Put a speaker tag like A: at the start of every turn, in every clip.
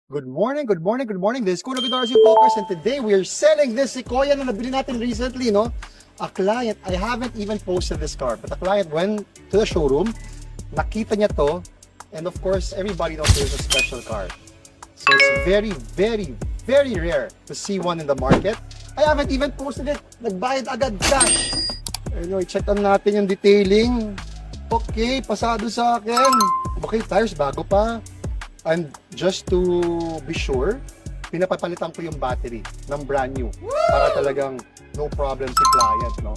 A: Good morning, good morning, good morning. This is Kuya Darcy Focus, and today we are selling this Sequoia na nabili natin recently, no? A client, I haven't even posted this car, but a client went to the showroom, nakita niya to, and of course, everybody knows there's a special car. So it's very, very, very rare to see one in the market. I haven't even posted it. Nagbayad agad cash. Anyway, check on natin yung detailing. Okay, pasado sa akin. Okay, tires bago pa. And just to be sure, pinapapalitan ko yung battery ng brand new para talagang no problem si client, no?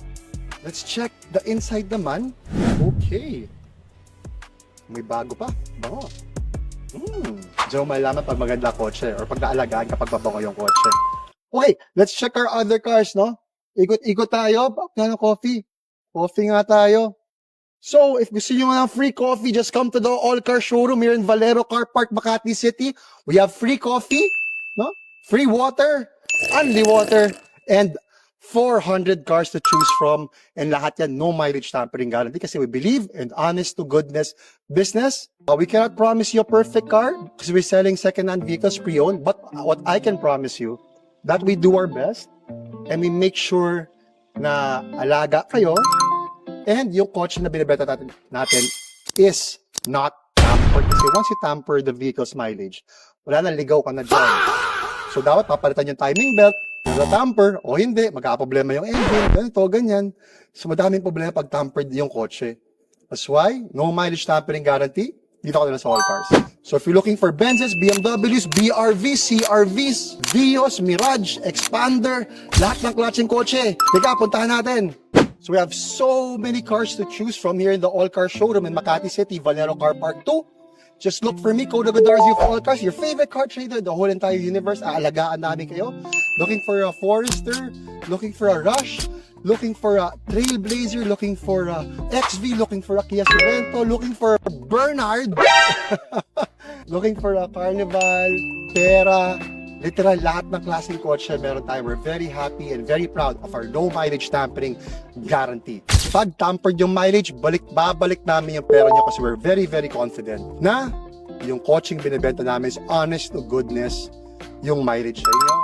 A: Let's check the inside naman. Okay. May bago pa. Bango. Diyan mo malalaman pag maganda kotse or pag naalagaan kapag babango yung kotse. Okay, let's check our other cars, no? Ikot-ikot tayo. Bakit coffee? Coffee nga tayo. So, if gusto nyo ng free coffee, just come to the All Car Showroom here in Valero Car Park, Makati City. We have free coffee, no? Free water, only water, and 400 cars to choose from. And lahat yan, no mileage tampering guarantee kasi we believe in honest to goodness business. We cannot promise you a perfect car because we're selling second-hand vehicles pre-owned. But what I can promise you, that we do our best and we make sure na alaga kayo. And yung kotse na binibenta natin is not tampered. Kasi once you tamper the vehicle's mileage, wala na, ligaw ka na dyan. So dapat papalitan yung timing belt, yung tamper, o hindi, magkakaproblema yung engine, ganito, ganyan. So madaming problema pag tampered yung kotse. That's why, no mileage tampering guarantee, dito ka nila sa All Cars. So if you're looking for Benzes, BMWs, BRVs, CRVs, Vios, Mirage, Expander, lahat ng klaseng kotse, teka, puntahan natin. So we have so many cars to choose from here in the All Car Showroom in Makati City, Valero Car Park 2. Just look for me, Kuya Darcy of All Cars, your favorite car trader, the whole entire universe. Aalagaan namin kayo. Looking for a Forester, looking for a Rush, looking for a Trailblazer, looking for a XV, looking for a Kia Sorento, looking for a Bernard, looking for a Carnival, Terra. Literal, lahat ng klaseng kotse meron tayo. We're very happy and very proud of our no mileage tampering guarantee. Pag tampered yung mileage, babalik namin yung pera nyo kasi we're very, very confident na yung kotseng binibenta namin is honest to goodness yung mileage sa inyo.